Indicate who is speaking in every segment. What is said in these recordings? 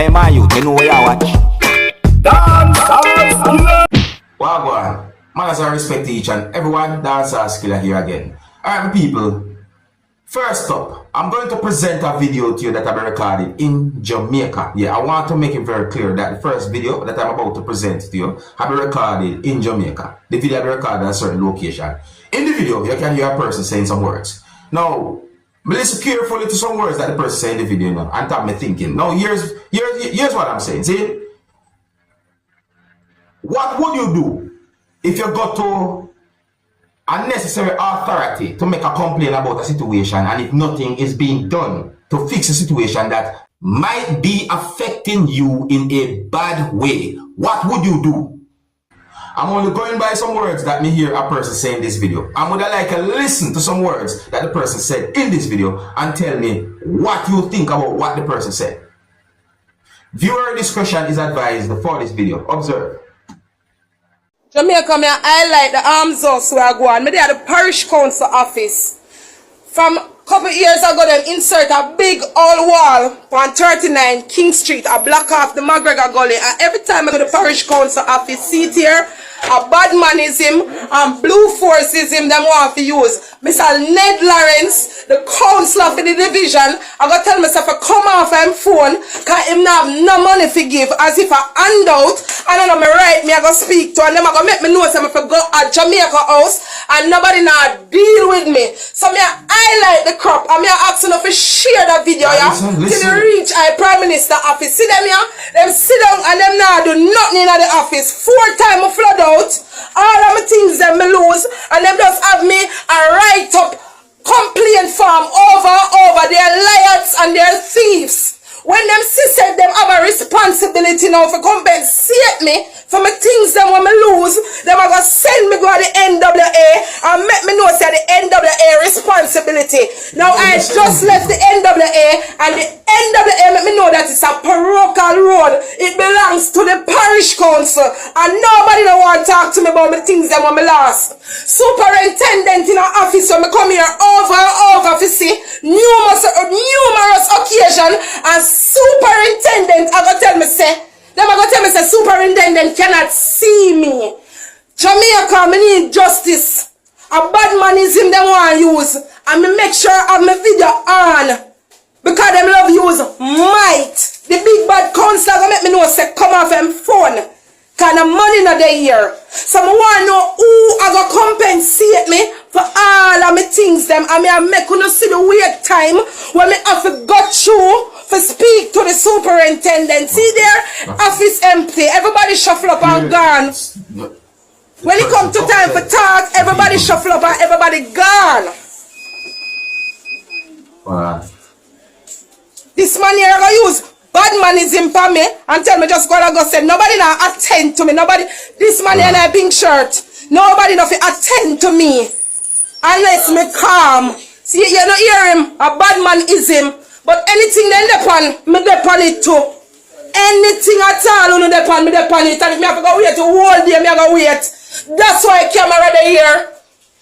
Speaker 1: Hey man, you know where you watch?
Speaker 2: Dancehall skilla. Wagwan, man, as I respect each and everyone, Dancehall skilla here again. Alright, my people. First up, I'm going to present a video to you that I've recorded in Jamaica. Yeah, I want to make it very clear that the first video that I'm about to present to you have been recorded in Jamaica. The video has been recorded at a certain location. In the video, you can hear a person saying some words. Now, listen carefully to some words that the person saying in the video, you know, and start me thinking. Now, here's what I'm saying. See, what would you do if you got to unnecessary authority to make a complaint about a situation, and if nothing is being done to fix a situation that might be affecting you in a bad way? What would you do? I'm only going by some words that me hear a person say in this video. I'm gonna like to listen to some words that the person said in this video and tell me what you think about what the person said. Viewer discretion is advised for this video. Observe.
Speaker 3: Jamaica, me highlight the arms house where I go on. Me there at the Parish Council office. From a couple years ago, them insert a big old wall on 39 King Street, a block off the McGregor Gully. And every time I go to the Parish Council office, see it here, a Badmanism and Blue Forceism them want to use. Mr. Ned Lawrence, the councillor for the division, I got to tell myself to come off him phone because him not have no money to give, as if I handout. I don't know me right, me I go speak to, and them I go make me know some if I go at Jamaica house and nobody now deal with me. So me I highlight the crop and me I ask you to share that video, yeah, till you reach our Prime Minister office. See them here? Them sit down and them now do nothing in the office. 4 times I flood out. All of my things them me lose, and them just have me a write up complaint form over their liars and their thieves. When them sisters them have a responsibility now for compensate me for my things them when me lose, them are gonna send me go to the NWA and make me know say the NWA responsibility. Now I just left the NWA and the NWA make me know that it's a parochial road. It belongs to the Parish Council and nobody don't want to talk to me about my things them when me lost. Superintendent in our office when me come here over and over to see numerous occasions, and superintendent I go tell me say, superintendent cannot see me. Jamaica, me need justice. A Badmanism them want to use, and me make sure I have my video on because them love use might. The big bad council gonna make me know say come off them phone. Kind of money not there here. So I want to know who I go compensate me for all of my things them. And I make you see the wait time when me have to go through to speak to the superintendent. See there? Office empty. Everybody shuffle up and gone. When it comes to time for talk, everybody shuffle up and everybody gone. This man here I go use Badmanism for me and tell me just go say nobody now attend to me. Nobody, this man in a pink shirt, nobody nothing attend to me unless me calm. See, you don't hear him, a Badmanism, but anything they depend, me depend it too. Anything at all, you depend, me depend it, and if me have to go wait the whole day, me have to wait. That's why camera they here.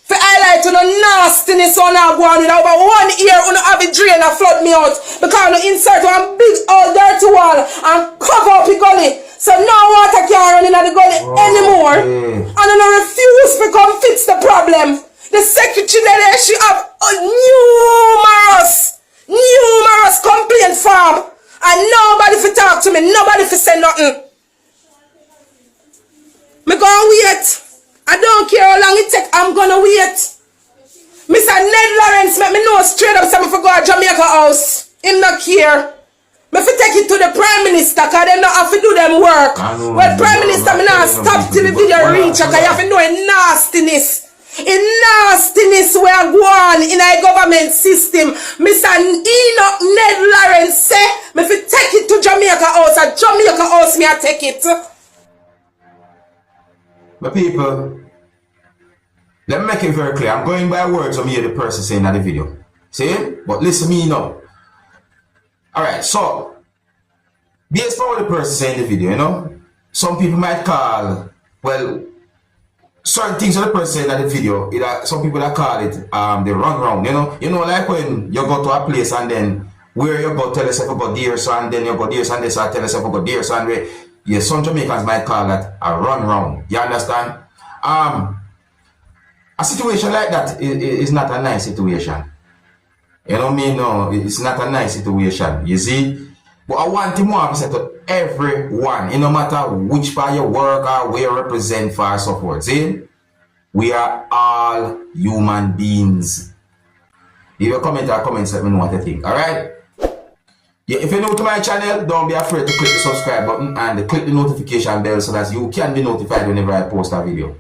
Speaker 3: For highlight to the nastiness on our go on with over 1 year on have a drain and flood me out because I insert one big old dirty wall and cover up the gully. So no water can't run in the gully anymore. And I refuse to come fix the problem. The secretary there, she have numerous complaint form and nobody for talk to me, nobody for say nothing. Me go wait. I don't care how long it take, I'm gonna wait. Mr. Ned Lawrence make me know straight up say me for go to Jamaica house. Him not care. Me for take it to the Prime Minister because them not have to do them work. Well, Prime Minister me not stop till the video reach because you have to know a nastiness. A nastiness where go on in a government system. Mr. Ned Lawrence say me for take it to Jamaica house. At Jamaica house me I take it.
Speaker 2: But people, let me make it very clear. I'm going by words of me the person saying in the video. See? But listen me now. Alright, so based on what the person saying in the video, you know, some people might call, well, certain things that the person saying in the video, some people that call it the run round, you know, like when you go to a place and then where you go tell yourself you go there, so and then you go there, so and then so tell yourself you go there, so and where. Yeah, some Jamaicans might call that a run round. You understand? A situation like that is not a nice situation. You know what I mean? No, it's not a nice situation. You see? But I want to more say to everyone, no matter which part you work or where you represent for support. See? We are all human beings. If you comment or comments, let me know what you think. Alright? Yeah, if you're new to my channel, don't be afraid to click the subscribe button and click the notification bell so that you can be notified whenever I post a video.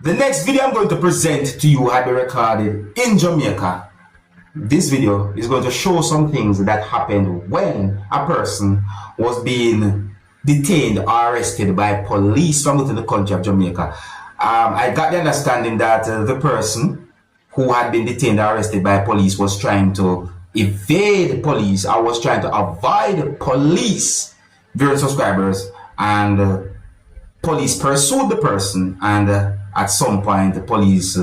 Speaker 2: The next video I'm going to present to you had been recorded in Jamaica. This video is going to show some things that happened when a person was being detained or arrested by police from within the country of Jamaica. I got the understanding that the person who had been detained or arrested by police was trying to evade police. I was trying to avoid police, viewers, subscribers, and police pursued the person, and at some point the police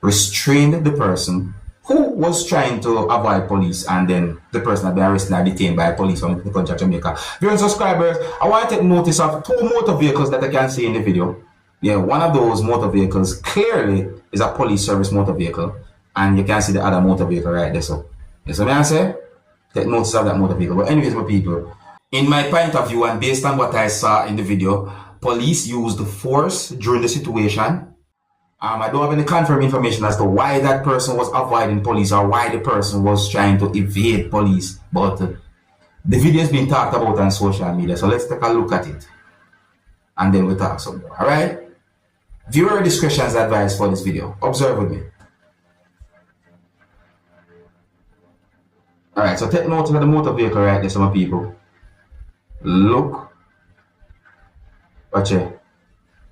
Speaker 2: restrained the person who was trying to avoid police, and then the person had been arrested and detained by police from the country of Jamaica. Viewers, subscribers, I want to take notice of two motor vehicles that I can see in the video. Yeah, one of those motor vehicles clearly is a police service motor vehicle, and you can see the other motor vehicle right there. So you see what I say? Take notice of that motor vehicle. But anyways, my people, in my point of view and based on what I saw in the video, police used force during the situation. I don't have any confirmed information as to why that person was avoiding police or why the person was trying to evade police. But the video is being talked about on social media. So let's take a look at it, and then we'll talk some more. Alright? Viewer discretion is advised for this video. Observe with me. Alright, so take note of the motor vehicle right there, some people. Look. Watch it.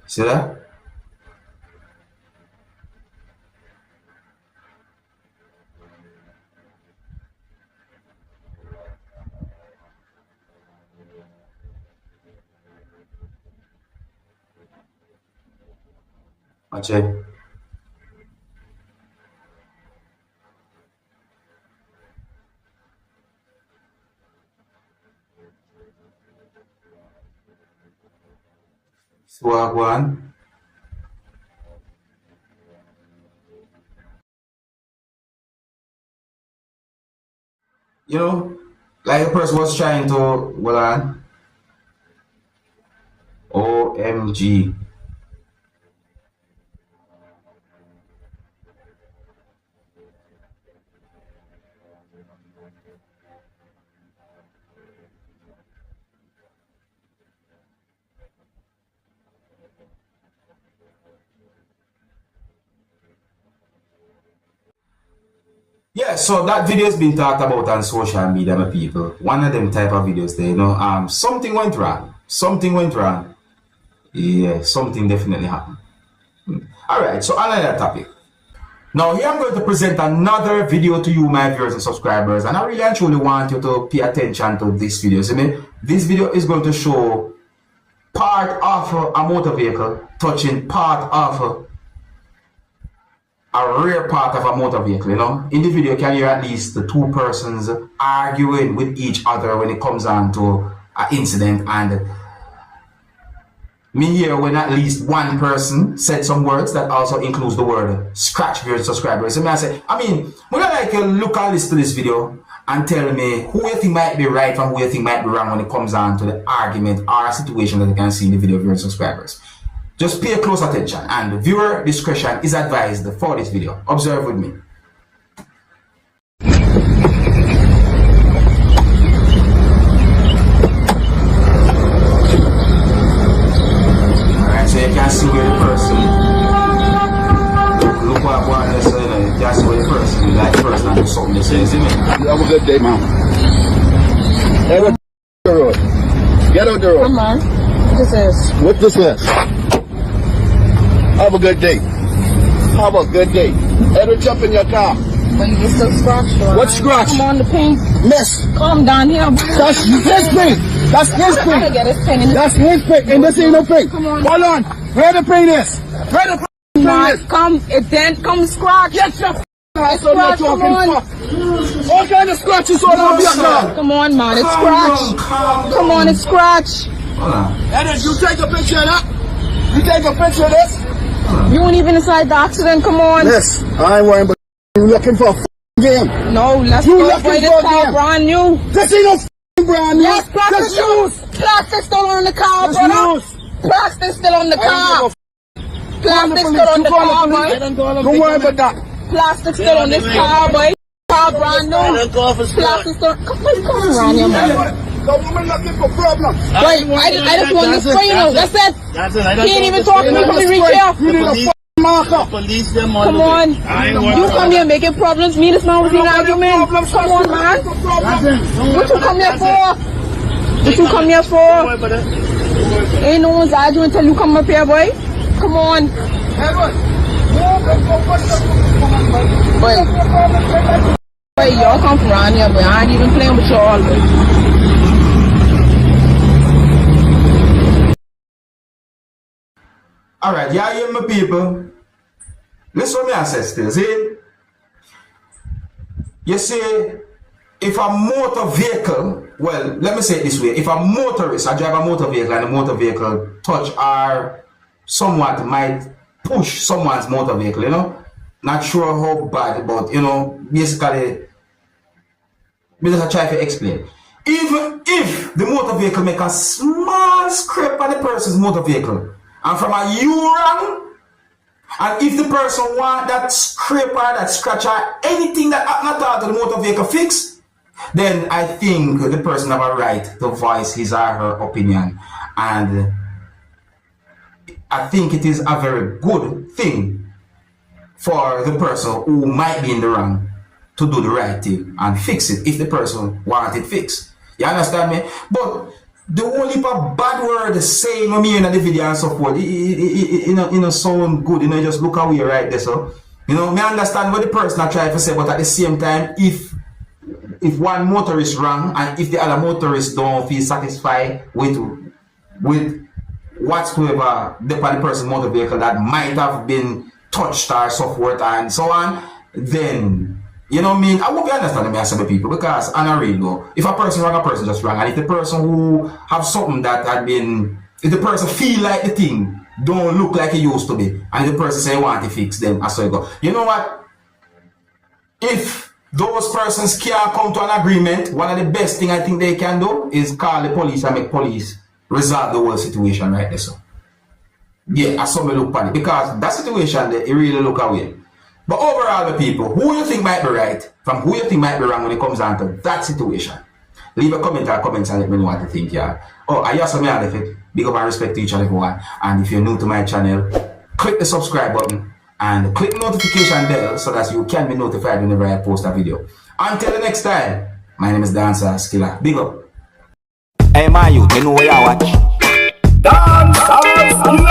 Speaker 2: See that? Watch it. Swag one. You know, like a person was trying to, well on. OMG. Yeah, so that video has been talked about on social media, my people. One of them type of videos there, you know, something went wrong. Something went wrong. Yeah, something definitely happened. Alright, so another topic. Now here I'm going to present another video to you, my viewers and subscribers, and I really and truly want you to pay attention to this video. See me? This video is going to show part of a motor vehicle touching part of a rear part of a motor vehicle, you know. In the video, you can hear at least the two persons arguing with each other when it comes on to an incident, and me hear when at least one person said some words that also includes the word scratch, viewers, subscribers. So I say, I mean, would I like you look at this video and tell me who you think might be right and who you think might be wrong when it comes on to the argument or a situation that you can see in the video, viewers, subscribers. Just pay close attention, and viewer discretion is advised for this video. Observe with me. Alright, so you can see where the person, look what one is saying, you can see where the person, like the person do something they say, see me?
Speaker 1: You have a good day, ma'am. Get out the road. Get out the road.
Speaker 3: Come on. What is this?
Speaker 1: What's this? Have a good day. Have a good day. Edward, jump in your car.
Speaker 3: But you get so scratched.
Speaker 1: What scratch?
Speaker 3: Come on, the paint.
Speaker 1: Miss.
Speaker 3: Calm down here.
Speaker 1: That's his paint. That's his
Speaker 3: I gotta
Speaker 1: paint.
Speaker 3: get his paint.
Speaker 1: That's his paint. And this ain't no paint.
Speaker 3: Come on.
Speaker 1: Hold on. Where the paint is? Where the paint is?
Speaker 3: Come, it then come scratch.
Speaker 1: Get your So not talking fuck. What kind of scratches all over your car?
Speaker 3: Come on, man, it's scratch. Come on, it's scratch.
Speaker 2: Hold on.
Speaker 1: Edit, you take a picture of that? You take a picture of this?
Speaker 3: You weren't even inside the accident, come on.
Speaker 1: Yes, I ain't worrying, but you looking for a game.
Speaker 3: No, let's
Speaker 1: You
Speaker 3: go
Speaker 1: looking
Speaker 3: buy this
Speaker 1: for a
Speaker 3: car
Speaker 1: game?
Speaker 3: brand new.
Speaker 1: This ain't no brand new.
Speaker 3: Yes, plastic
Speaker 1: This
Speaker 3: still, plastic still on the car,
Speaker 1: This
Speaker 3: brother.
Speaker 1: loose.
Speaker 3: Plastic still on the
Speaker 1: I don't
Speaker 3: car.
Speaker 1: give
Speaker 3: Plastic
Speaker 1: a
Speaker 3: still on the
Speaker 1: Call
Speaker 3: car,
Speaker 1: the police.
Speaker 3: boy.
Speaker 1: Don't worry about that.
Speaker 3: Plastic still on this car, boy. Car brand new. Plastic still. Come on, around here, man.
Speaker 1: The woman looking for problems.
Speaker 3: Wait, I just want to spray you. That's it. He ain't even talking to me when we reach here.
Speaker 1: You need a f***ing marker.
Speaker 4: Police them on
Speaker 3: Come
Speaker 4: the way.
Speaker 3: on.
Speaker 4: I ain't
Speaker 3: You come here making problems. Me and this man was in an argument. Come on, man. What you come here for? What you come here for? Ain't no one's arguing until you come up here, boy. Come on. Boy, y'all come from around here, boy. I ain't even playing with y'all, boy.
Speaker 2: Alright, yeah, you my people. Listen to me, ancestors. You see, if a motor vehicle, well, let me say it this way. If a motorist, I drive a motor vehicle and the motor vehicle touch or somewhat might push someone's motor vehicle, you know? Not sure how bad, but, you know, basically, me just try to explain. Even if the motor vehicle make a small scrape on the person's motor vehicle, and from a U-run, and if the person want that scraper, that scratcher, anything that happen at all to the motor vehicle fix, then I think the person have a right to voice his or her opinion. And I think it is a very good thing for the person who might be in the wrong to do the right thing and fix it if the person wants it fixed. You understand me? But the only bad word saying me in the video and so forth, it don't sound good, you know, just look away right there. So, you know, me understand what the person I try to say, but at the same time, if one motorist wrong and if the other motorist don't feel satisfied with whatsoever the person's motor vehicle that might have been touched or so forth and so on, then you know what I mean? I won't be understanding me as some people because I'm not real though. If a person wrong, a person just wrong. And if the person who have something that had been, if the person feel like the thing don't look like it used to be, and the person say want to fix, then I saw you go. You know what? If those persons can't come to an agreement, one of the best thing I think they can do is call the police and make police resolve the whole situation right there. So yeah, I saw me look at it because that situation there, it really look away. But overall, the people, who you think might be right, from who you think might be wrong when it comes down to that situation, leave a comment or comments and let me know what you think, yeah. Oh, I also me out it. Big up and respect to each and everyone. And if you're new to my channel, click the subscribe button and click the notification bell so that you can be notified whenever I post a video. Until the next time, my name is Dancehall. Big up.
Speaker 5: Hey, my youth, you know where you watch? Dancehall.